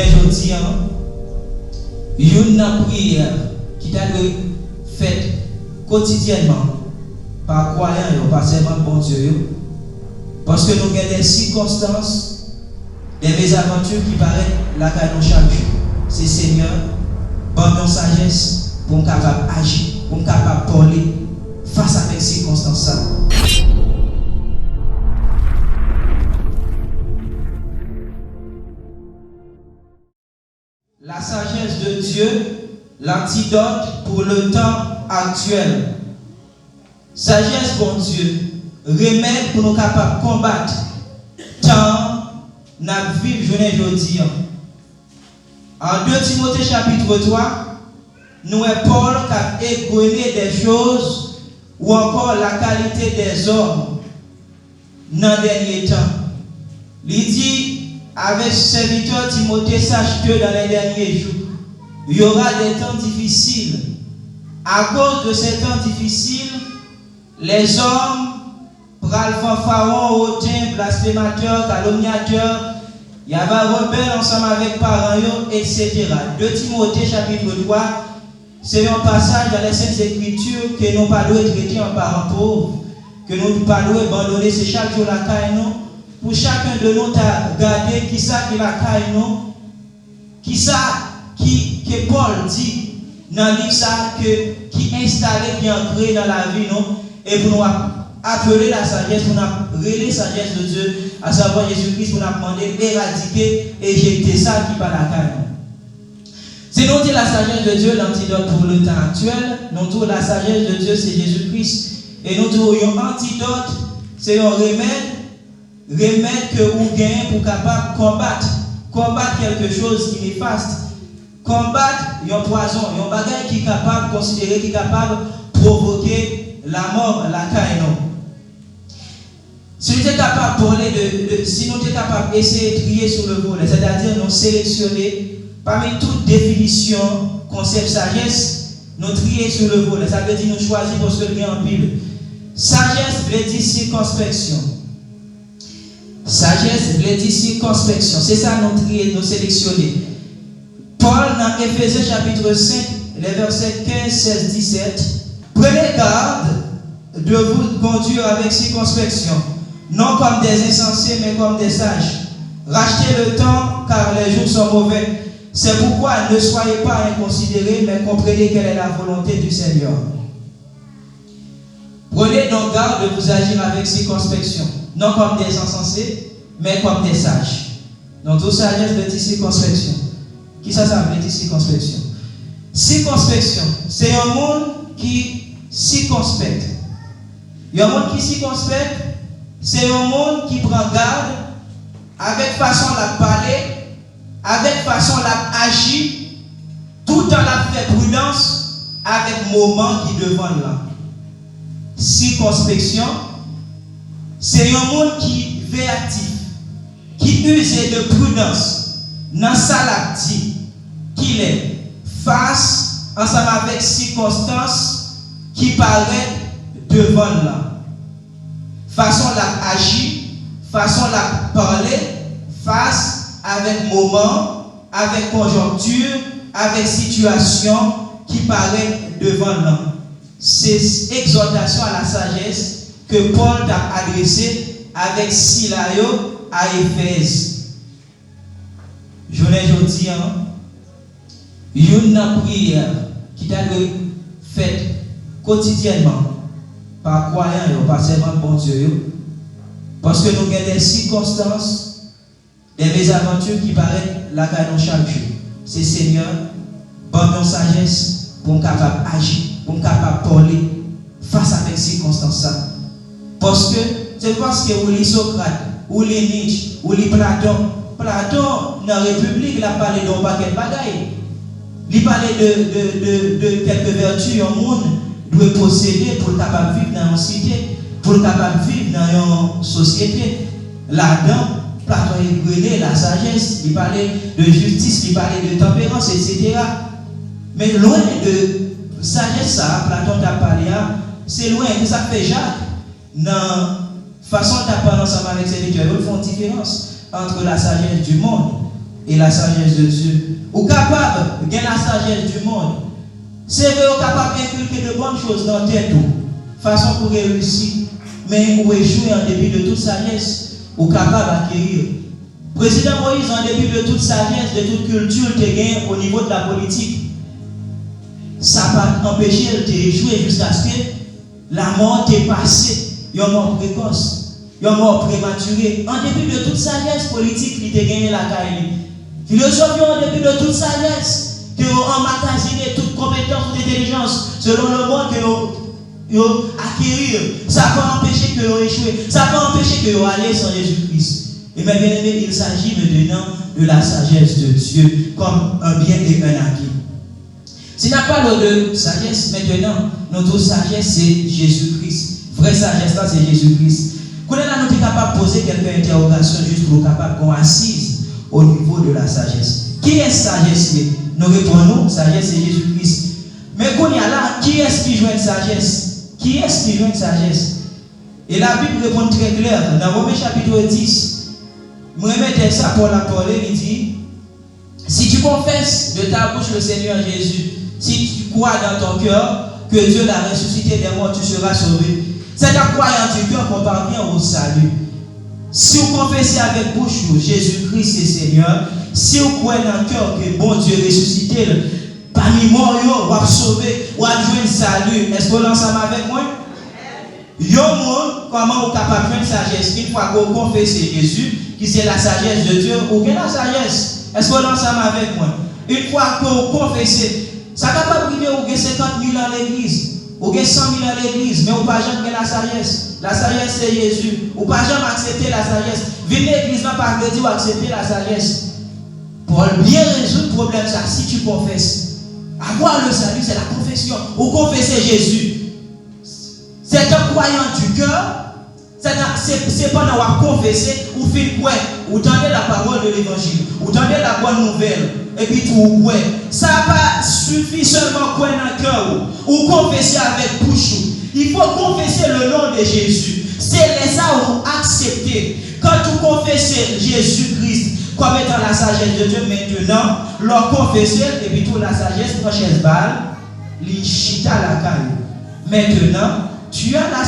ne dis une prière qui t'a faite quotidiennement par croyant, par servant bon Dieu. Parce que nous avons des circonstances, des mésaventures qui paraissent là nous chaque jour. C'est Seigneur, bonne sagesse pour nous capable d'agir, pour nous capable de parler face à ces circonstances. La sagesse de Dieu, l'antidote pour le temps actuel. Sagesse, bon Dieu, remède pour nous capables de combattre tant nous vivons aujourd'hui. En 2 Timothée chapitre 3, nous avons Paul qui a égrené des choses ou encore la qualité des hommes dans les derniers temps. Il dit avec serviteur Timothée, sache que dans les derniers jours, il y aura des temps difficiles. À cause de ces temps difficiles, les hommes, pral fanfaron, hautain, blasphémateurs, calomniateurs, il y avait rebelles ensemble avec parents, etc. 2 Timothée chapitre 3, c'est un passage dans les Saintes Écritures que nous ne pouvons pas traiter en parents pauvres, que nous ne pouvons pas abandonner, c'est chaque jour la caille nous. Pour chacun de nous, regarder qui ça qui la caille nous, qui ça que Paul dit dans le livre ça qui installé, qui ancré dans la vie nous, et pour nous appeler la sagesse, pour nous relayer la sagesse de Dieu, à savoir Jésus-Christ, pour nous demander éradiquer, éjecter ça qui par la caille nous. C'est nous dit la sagesse de Dieu, l'antidote pour le temps actuel, nous dit la sagesse de Dieu, c'est Jésus-Christ, et nous dit un antidote, c'est un remède que vous gagnez pour capable combattre quelque chose qui est néfaste, combattre un poison, un bagage qui est capable de considérer, qui est capable de provoquer la mort, la caïnon. Si nous sommes capables de parler si nous sommes capables d'essayer de trier sur le volet, c'est-à-dire nous sélectionner parmi toutes définitions, concept sagesse, nous trier sur le volet. Ça veut dire nous choisir parce que nous avons en pile. Sagesse veut dire circonspection. Sagesse veut dire circonspection. C'est ça nous trier, nous sélectionner. Paul dans Éphésiens chapitre 5, les versets 15, 16, 17. Prenez garde de vous conduire avec circonspection, non comme des insensés, mais comme des sages. Rachetez le temps, car les jours sont mauvais. C'est pourquoi ne soyez pas inconsidérés, mais comprenez quelle est la volonté du Seigneur. Prenez donc garde de vous agir avec circonspection, non comme des insensés, mais comme des sages. Donc, tout sagesse veut dire circonspection. Qui ça veut dire circonspection? Circonspection, c'est un monde qui circonspecte. Il y a un monde qui circonspecte, c'est un monde qui prend garde avec façon de parler, avec façon d'agir, tout en la fait prudence, avec moment qui devant là. Circonspection, c'est un monde qui veut actif, qui use de prudence dans sa l'acti, qu'il est face ensemble avec circonstances qui paraissent devant là. Façon d'agir, façon de parler, face avec moment, avec conjoncture, avec situation qui paraît devant là. C'est exhortation à la sagesse que Paul a adressé avec Silayo à Éphèse. Je ne dis une prière qui t'a faite quotidiennement par croyant, par servant bon Dieu, parce que nous avons des circonstances, des mésaventures qui paraissent là dans chaque jour. C'est Seigneur, bonne sagesse pour nous capable d'agir, pour nous capable de parler face à ces circonstances. Parce que c'est parce que vous lisez Socrate, ou les Nietzsche, ou les Platon, dans la République, il a parlé d'un paquet de bagailles. Il parlait de quelques vertus au monde doit posséder pour le capable de vivre dans une cité, pour le capable de vivre dans une société. Là-dedans, Platon a la sagesse, il parlait de justice, il parlait de tempérance, etc. Mais loin de sagesse, ça, Platon t'a parlé, c'est loin de ça fait Jacques. Dans la façon de parler ensemble avec ses lecteurs, ils font une différence entre la sagesse du monde et la sagesse de Dieu. Ou capable de gagner la sagesse du monde. C'est vrai, ou capable d'inculquer de bonnes choses dans la tête, façon pour réussir, mais ou échouer en dépit de toute sagesse, ou capable d'acquérir. Président Moïse, en dépit de toute sagesse, de toute culture, te gagne au niveau de la politique. Ça n'a pas empêché de échouer jusqu'à ce que la mort t'est passée. Il y a une mort précoce, il y a une mort prématurée. En dépit de toute sagesse politique, il t'a gagné la caille. Philosophie, en dépit de toute sagesse, que vous emmagasiné toute compétence, toute intelligence, selon le monde que vous acquérir. Ça n'a pas empêché que vous échouez. Ça n'a pas empêché que vous allez sans Jésus-Christ. Et bien, bien aimé, il s'agit maintenant de la sagesse de Dieu comme un bien et un acquis. Si n'a pas de sagesse, maintenant, notre sagesse, c'est Jésus-Christ. Vraie sagesse, là, c'est Jésus-Christ. Quand on est capable de poser quelques interrogations juste pour capable qu'on assise au niveau de la sagesse. Qui est sagesse? Nous répondons, sagesse, c'est Jésus-Christ. Mais quand il y a là, qui est-ce qui joue une sagesse? Qui est-ce qui joue une sagesse? Et la Bible répond très clair. Dans Romains chapitre 10, je remets ça pour la parole, il dit, si tu confesses de ta bouche le Seigneur Jésus, si tu crois dans ton cœur que Dieu l'a ressuscité des morts, tu seras sauvé. C'est en croyant du cœur qu'on parvient au salut. Si vous confessez avec bouche Jésus-Christ est Seigneur, si vous croyez dans le cœur que bon Dieu ressuscité, parmi morts, vous avez sauvé, vous avez joué le salut. Est-ce que vous êtes ensemble avec moi? Yo monde, comment vous êtes capable de faire une sagesse? Une fois que vous confessez Jésus, qui c'est la sagesse de Dieu, ou bien la sagesse? Est-ce que vous êtes ensemble avec moi? Une fois que vous confessez, ça ne peut pas priver ou 50 000 à l'église, ou 100 000 à l'église, mais vous ne pouvez pas jamais la sagesse. La sagesse c'est Jésus. Vous ne pouvez pas jamais accepter la sagesse. Venez l'église, pas par dire ou accepter la sagesse. Pour bien résoudre le problème, ça, si tu confesses, avoir le salut, c'est la confession. Ou confesser Jésus. C'est un croyant du cœur. C'est pas d'avoir confessé ou fait quoi. Ou tendez la parole de l'évangile. Ou tendez la bonne nouvelle. Et puis tout, ouais. Ça n'a pas suffi seulement quoi dans le cœur. Ou confesser avec bouche. Il faut confesser le nom de Jésus. C'est les ça où accepter. Quand vous confessez Jésus-Christ comme étant la sagesse de Dieu, maintenant, leur confesser, et puis toute la sagesse, prochaine balle, l'ishita la caille. Maintenant, tu as la